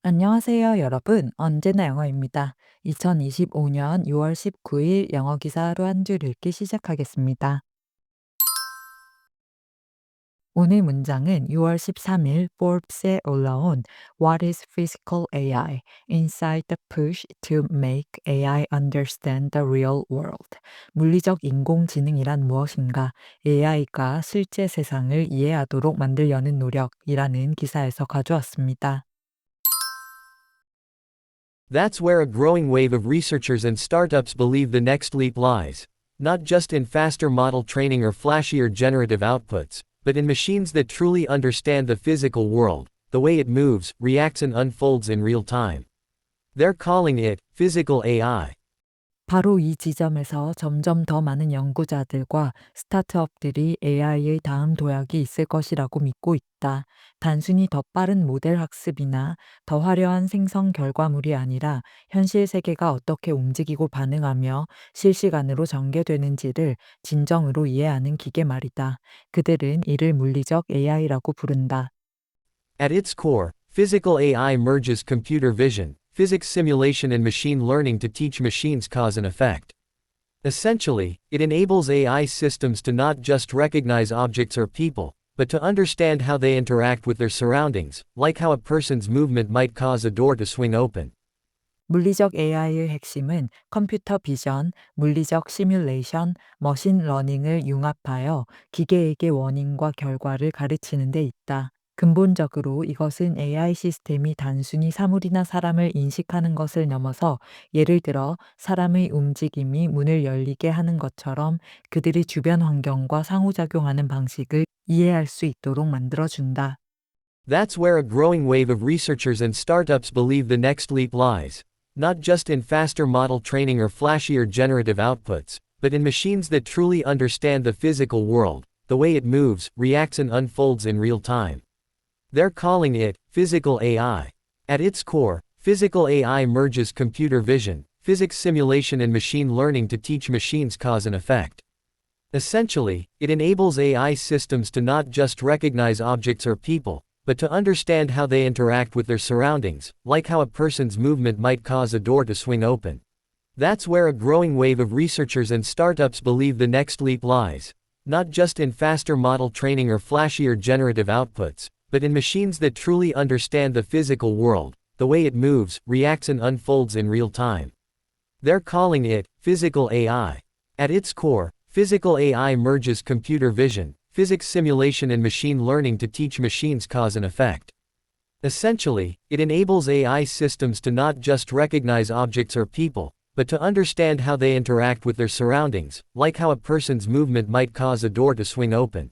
안녕하세요, 여러분. 언제나 영어입니다. 2025년 6월 19일 영어 기사 하루 한 줄 읽기 시작하겠습니다. 오늘 문장은 6월 13일 Forbes에 올라온 What is Physical AI? Inside the Push to Make AI Understand the Real World. 물리적 인공지능이란 무엇인가? AI가 실제 세상을 이해하도록 만들려는 노력이라는 기사에서 가져왔습니다. That's where a growing wave of researchers and startups believe the next leap lies. Not just in faster model training or flashier generative outputs, but in machines that truly understand the physical world, the way it moves, reacts, and unfolds in real time. They're calling it physical AI. 바로 이 지점에서 점점 더 많은 연구자들과 스타트업들이 AI의 다음 도약이 있을 것이라고 믿고 있다. 단순히 더 빠른 모델 학습이나 더 화려한 생성 결과물이 아니라 현실 세계가 어떻게 움직이고 반응하며 실시간으로 전개되는지를 진정으로 이해하는 기계 말이다. 그들은 이를 물리적 AI라고 부른다. At its core, physical AI merges computer vision, physics simulation, and machine learning to teach machines cause and effect. Essentially, it enables AI systems to not just recognize objects or people, but to understand how they interact with their surroundings, like how a person's movement might cause a door to swing open. 물리적 AI의 핵심은 컴퓨터 비전, 물리적 시뮬레이션, 머신 러닝을 융합하여 기계에게 원인과 결과를 가르치는 데 있다. 근본적으로 이것은 AI 시스템이 단순히 사물이나 사람을 인식하는 것을 넘어서 예를 들어 사람의 움직임이 문을 열리게 하는 것처럼 그들의 주변 환경과 상호작용하는 방식을 이해할 수 있도록 만들어준다. That's where a growing wave of researchers and startups believe the next leap lies. Not just in faster model training or flashier generative outputs, but in machines that truly understand the physical world, the way it moves, reacts, and unfolds in real time. They're calling it physical AI. At its core, physical AI merges computer vision, physics simulation, and machine learning to teach machines cause and effect. Essentially, it enables AI systems to not just recognize objects or people, but to understand how they interact with their surroundings, like how a person's movement might cause a door to swing open. That's where a growing wave of researchers and startups believe the next leap lies. Not just in faster model training or flashier generative outputs, but in machines that truly understand the physical world, the way it moves, reacts, and unfolds in real time. They're calling it physical AI. At its core, physical AI merges computer vision, physics simulation, and machine learning to teach machines cause and effect. Essentially, it enables AI systems to not just recognize objects or people, but to understand how they interact with their surroundings, like how a person's movement might cause a door to swing open.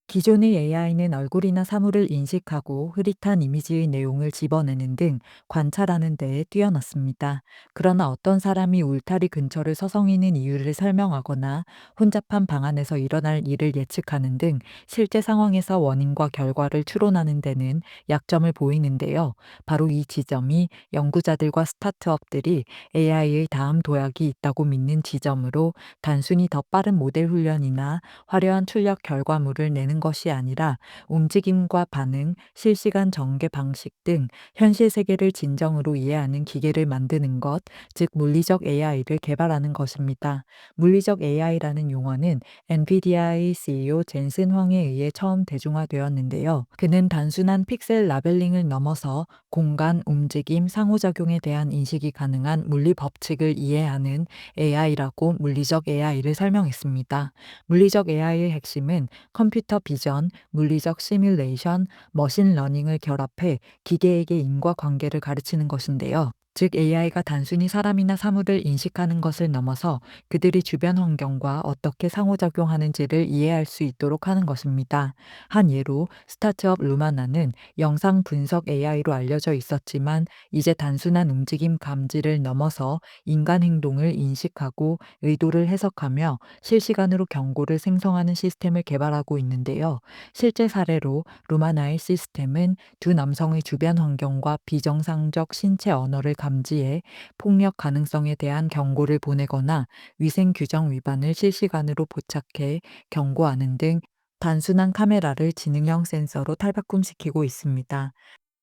기존의 AI는 얼굴이나 사물을 인식하고 흐릿한 이미지의 내용을 집어내는 등 관찰하는 데에 뛰어났습니다. 그러나 어떤 사람이 울타리 근처를 서성이는 이유를 설명하거나 혼잡한 방 안에서 일어날 일을 예측하는 등 실제 상황에서 원인과 결과를 추론하는 데는 약점을 보이는데요. 바로 이 지점이 연구자들과 스타트업들이 AI의 다음 도약이 있다고 믿는 지점으로 단순히 더 빠른 모델 훈련이나 화려한 출력 결과물을 내는 것이 아니라 움직임과 반응, 실시간 전개 방식 등 현실 세계를 진정으로 이해하는 기계를 만드는 것, 즉 물리적 AI를 개발하는 것입니다. 물리적 AI라는 용어는 엔비디아의 CEO 젠슨 황에 의해 처음 대중화되었는데요. 그는 단순한 픽셀 라벨링을 넘어서 공간, 움직임, 상호작용에 대한 인식이 가능한 물리 법칙을 이해하는 AI라고 물리적 AI를 설명했습니다. 물리적 AI의 핵심은 컴퓨터 비전, 물리적 시뮬레이션, 머신 러닝을 결합해 기계에게 인과관계를 가르치는 것인데요. 즉 AI가 단순히 사람이나 사물을 인식하는 것을 넘어서 그들이 주변 환경과 어떻게 상호작용하는지를 이해할 수 있도록 하는 것입니다. 한 예로 스타트업 루마나는 영상 분석 AI로 알려져 있었지만 이제 단순한 움직임 감지를 넘어서 인간 행동을 인식하고 의도를 해석하며 실시간으로 경고를 생성하는 시스템을 개발하고 있는데요. 실제 사례로 루마나의 시스템은 두 남성의 주변 환경과 비정상적 신체 언어를 감지해 폭력 가능성에 대한 경고를 보내거나 위생 규정 위반을 실시간으로 포착해 경고하는 등 단순한 카메라를 지능형 센서로 탈바꿈시키고 있습니다.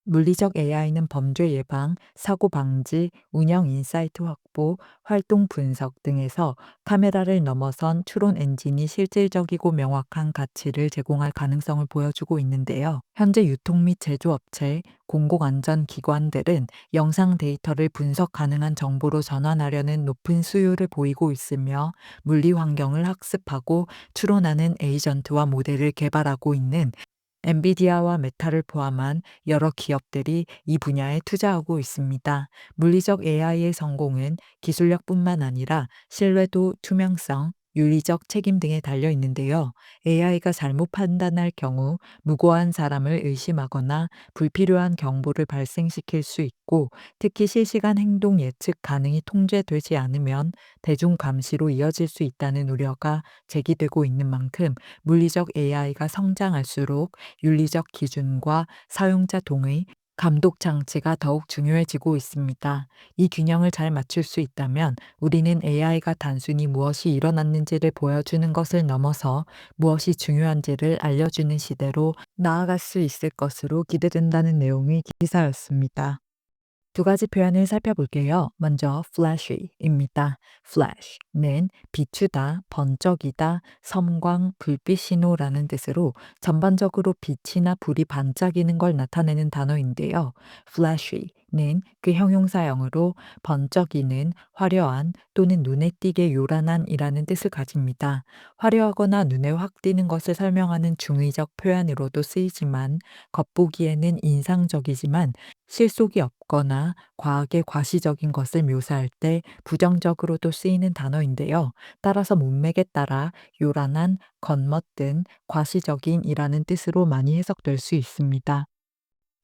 물리적 AI는 범죄 예방, 사고 방지, 운영 인사이트 확보, 활동 분석 등에서 카메라를 넘어선 추론 엔진이 실질적이고 명확한 가치를 제공할 가능성을 보여주고 있는데요. 현재 유통 및 제조업체, 공공안전기관들은 영상 데이터를 분석 가능한 정보로 전환하려는 높은 수요를 보이고 있으며 물리 환경을 학습하고 추론하는 에이전트와 모델을 개발하고 있는 엔비디아와 메타를 포함한 여러 기업들이 이 분야에 투자하고 있습니다. 물리적 AI의 성공은 기술력뿐만 아니라 신뢰도, 투명성, 윤리적 책임 등에 달려 있는데요. AI가 잘못 판단할 경우 무고한 사람을 의심하거나 불필요한 경보를 발생시킬 수 있고, 특히 실시간 행동 예측 가능이 통제되지 않으면 대중 감시로 이어질 수 있다는 우려가 제기되고 있는 만큼 물리적 AI가 성장할수록 윤리적 기준과 사용자 동의, 감독 장치가 더욱 중요해지고 있습니다. 이 균형을 잘 맞출 수 있다면 우리는 AI가 단순히 무엇이 일어났는지를 보여주는 것을 넘어서 무엇이 중요한지를 알려주는 시대로 나아갈 수 있을 것으로 기대된다는 내용의 기사였습니다. 두 가지 표현을 살펴볼게요. 먼저 flashy입니다. flash는 비추다, 번쩍이다, 섬광, 불빛 신호라는 뜻으로 전반적으로 빛이나 불이 반짝이는 걸 나타내는 단어인데요. flashy는 그 형용사형으로 번쩍이는, 화려한 또는 눈에 띄게 요란한이라는 뜻을 가집니다. 화려하거나 눈에 확 띄는 것을 설명하는 중의적 표현으로도 쓰이지만 겉보기에는 인상적이지만 실속이 없거나 과하게 과시적인 것을 묘사할 때 부정적으로도 쓰이는 단어인데요. 따라서 문맥에 따라 요란한, 겉멋든, 과시적인이라는 뜻으로 많이 해석될 수 있습니다.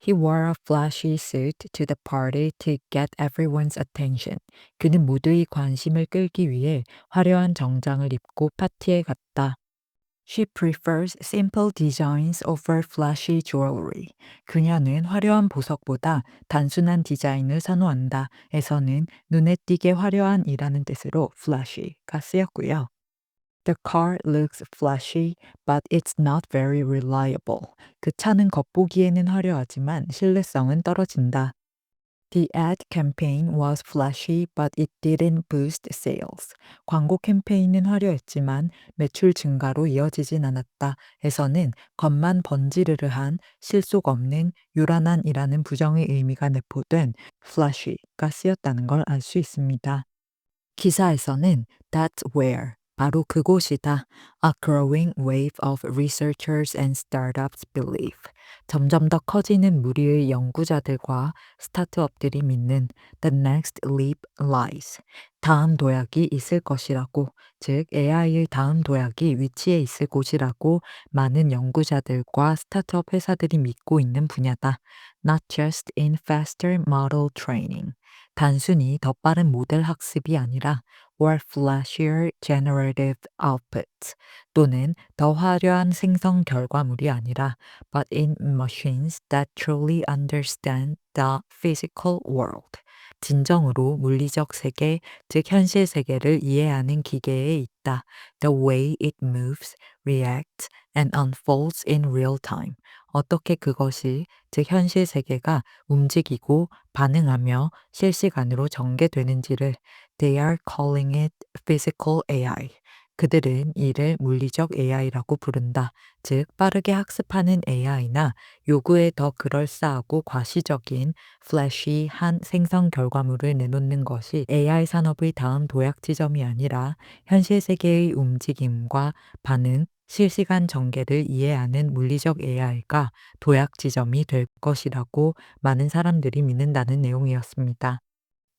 He wore a flashy suit to the party to get everyone's attention. 그는 모두의 관심을 끌기 위해 화려한 정장을 입고 파티에 갔다. She prefers simple designs over flashy jewelry. 그녀는 화려한 보석보다 단순한 디자인을 선호한다. 에서는 눈에 띄게 화려한이라는 뜻으로 flashy가 쓰였고요. The car looks flashy, but it's not very reliable. 그 차는 겉보기에는 화려하지만 신뢰성은 떨어진다. The ad campaign was flashy, but it didn't boost sales. 광고 캠페인은 화려했지만 매출 증가로 이어지진 않았다. 에서는 겉만 번지르르한, 실속 없는, 요란한이라는 부정의 의미가 내포된 flashy가 쓰였다는 걸 알 수 있습니다. 기사에서는 That's where, 바로 그곳이다. A growing wave of researchers and startups believe. 점점 더 커지는 무리의 연구자들과 스타트업들이 믿는 The next leap lies. 다음 도약이 있을 것이라고, 즉 AI의 다음 도약이 위치해 있을 곳이라고 많은 연구자들과 스타트업 회사들이 믿고 있는 분야다. Not just in faster model training. 단순히 더 빠른 모델 학습이 아니라 or flashier generative outputs 또는 더 화려한 생성 결과물이 아니라 but in machines that truly understand the physical world. 진정으로 물리적 세계, 즉 현실 세계를 이해하는 기계에 있다. The way it moves, reacts, and unfolds in real time. 어떻게 그것이, 즉 현실 세계가 움직이고 반응하며 실시간으로 전개되는지를 They are calling it physical AI. 그들은 이를 물리적 AI라고 부른다. 즉 빠르게 학습하는 AI나 요구에 더 그럴싸하고 과시적인 플래시한 생성 결과물을 내놓는 것이 AI 산업의 다음 도약 지점이 아니라 현실 세계의 움직임과 반응, 실시간 전개를 이해하는 물리적 AI가 도약 지점이 될 것이라고 많은 사람들이 믿는다는 내용이었습니다.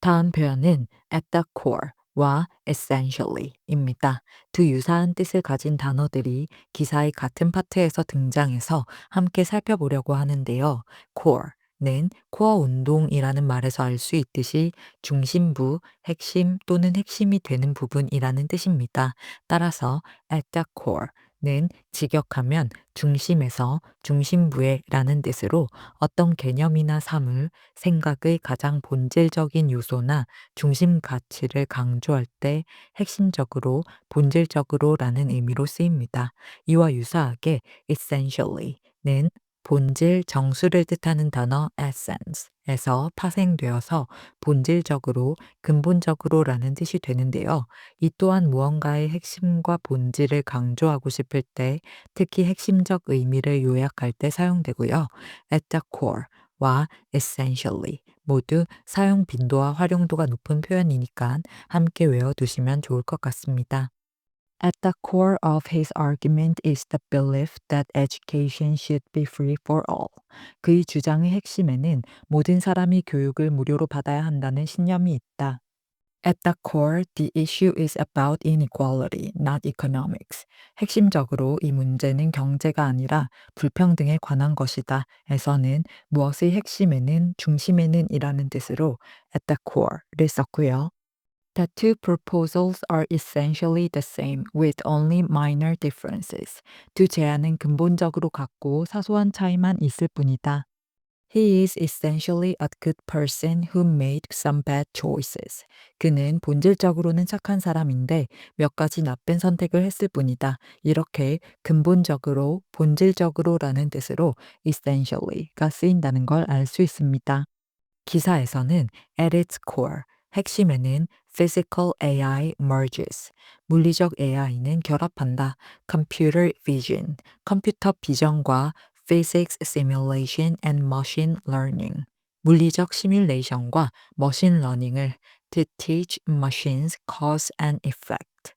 다음 표현은 at the core와 essentially입니다. 두 유사한 뜻을 가진 단어들이 기사의 같은 파트에서 등장해서 함께 살펴보려고 하는데요. core는 코어 운동이라는 말에서 알 수 있듯이 중심부, 핵심 또는 핵심이 되는 부분이라는 뜻입니다. 따라서 at the core는 직역하면 중심에서 중심부에라는 뜻으로 어떤 개념이나 사물, 생각의 가장 본질적인 요소나 중심 가치를 강조할 때 핵심적으로, 본질적으로라는 의미로 쓰입니다. 이와 유사하게 essentially는 본질, 정수를 뜻하는 단어 essence에서 파생되어서 본질적으로, 근본적으로라는 뜻이 되는데요. 이 또한 무언가의 핵심과 본질을 강조하고 싶을 때, 특히 핵심적 의미를 요약할 때 사용되고요. at the core와 essentially 모두 사용 빈도와 활용도가 높은 표현이니까 함께 외워두시면 좋을 것 같습니다. At the core of his argument is the belief that education should be free for all. 그의 주장의 핵심에는 모든 사람이 교육을 무료로 받아야 한다는 신념이 있다. At the core, the issue is about inequality, not economics. 핵심적으로 이 문제는 경제가 아니라 불평등에 관한 것이다. 에서는 무엇의 핵심에는, 중심에는 이라는 뜻으로 at the core를 썼고요. The two proposals are essentially the same with only minor differences. 두 제안은 근본적으로 같고 사소한 차이만 있을 뿐이다. He is essentially a good person who made some bad choices. 그는 본질적으로는 착한 사람인데 몇 가지 나쁜 선택을 했을 뿐이다. 이렇게 근본적으로, 본질적으로라는 뜻으로 essentially가 쓰인다는 걸 알 수 있습니다. 기사에서는 at its core, 핵심에는 physical AI merges, 물리적 AI는 결합한다. computer vision, 컴퓨터 비전과 physics simulation and machine learning, 물리적 시뮬레이션과 머신 러닝을 to teach machines cause and effect,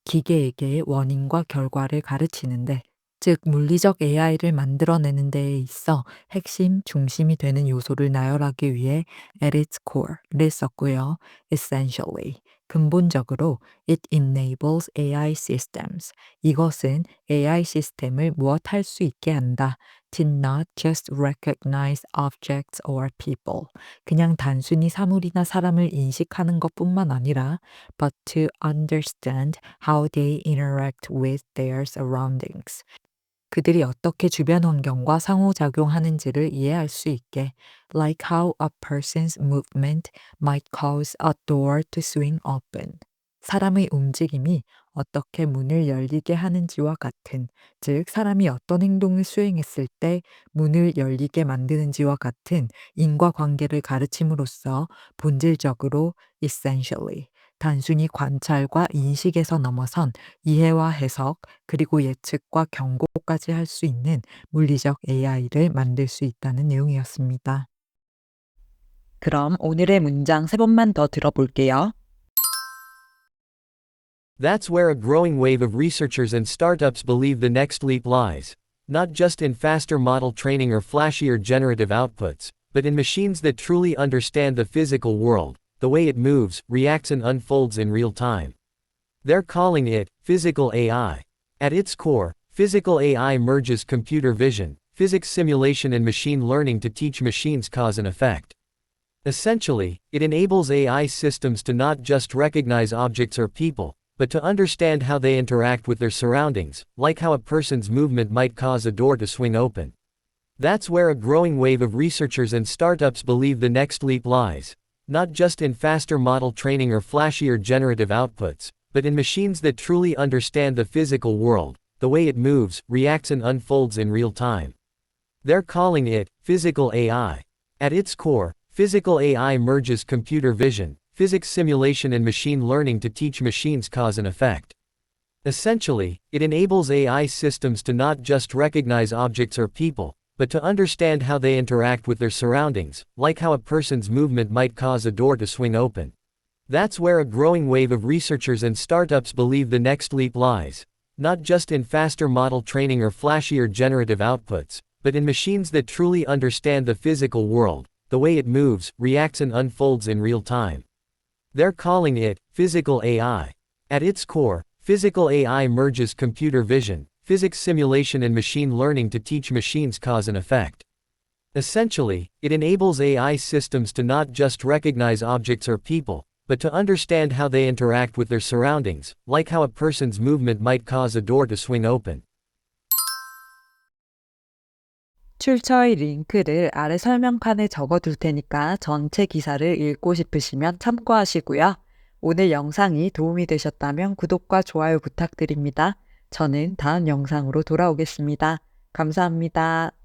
기계에게 원인과 결과를 가르치는데, 즉 물리적 AI를 만들어내는 데에 있어 핵심, 중심이 되는 요소를 나열하기 위해 at its core를 썼고요. essentially, 근본적으로 it enables AI systems. 이것은 AI 시스템을 무엇할 수 있게 한다. to not just recognize objects or people. 그냥 단순히 사물이나 사람을 인식하는 것뿐만 아니라 but to understand how they interact with their surroundings. 그들이 어떻게 주변 환경과 상호작용하는지를 이해할 수 있게, like how a person's movement might cause a door to swing open. 사람의 움직임이 어떻게 문을 열리게 하는지와 같은, 즉 사람이 어떤 행동을 수행했을 때 문을 열리게 만드는지와 같은 인과관계를 가르침으로써 본질적으로 essentially, 단순히 관찰과 인식에서 넘어선 이해와 해석, 그리고 예측과 경고까지 할 수 있는 물리적 AI를 만들 수 있다는 내용이었습니다. 그럼 오늘의 문장 3번만 더 들어볼게요. That's where a growing wave of researchers and startups believe the next leap lies, not just in faster model training or flashier generative outputs, but in machines that truly understand the physical world, the way it moves, reacts, and unfolds in real time. They're calling it physical AI. At its core, physical AI merges computer vision, physics simulation, and machine learning to teach machines cause and effect. Essentially, it enables AI systems to not just recognize objects or people, but to understand how they interact with their surroundings, like how a person's movement might cause a door to swing open. That's where a growing wave of researchers and startups believe the next leap lies, not just in faster model training or flashier generative outputs, but in machines that truly understand the physical world, the way it moves, reacts, and unfolds in real time. They're calling it physical AI. At its core, physical AI merges computer vision, physics simulation, and machine learning to teach machines cause and effect. Essentially, it enables AI systems to not just recognize objects or people, but to understand how they interact with their surroundings, like how a person's movement might cause a door to swing open. That's where a growing wave of researchers and startups believe the next leap lies, not just in faster model training or flashier generative outputs, but in machines that truly understand the physical world, the way it moves, reacts, and unfolds in real time. They're calling it physical AI. At its core, physical AI merges computer vision, physics simulation, and machine learning to teach machines cause and effect. Essentially, it enables AI systems to not just recognize objects or people, but to understand how they interact with their surroundings, like how a person's movement might cause a door to swing open. 출처의 링크를 아래 설명칸에 적어둘 테니까 전체 기사를 읽고 싶으시면 참고하시고요. 오늘 영상이 도움이 되셨다면 구독과 좋아요 부탁드립니다. 저는 다음 영상으로 돌아오겠습니다. 감사합니다.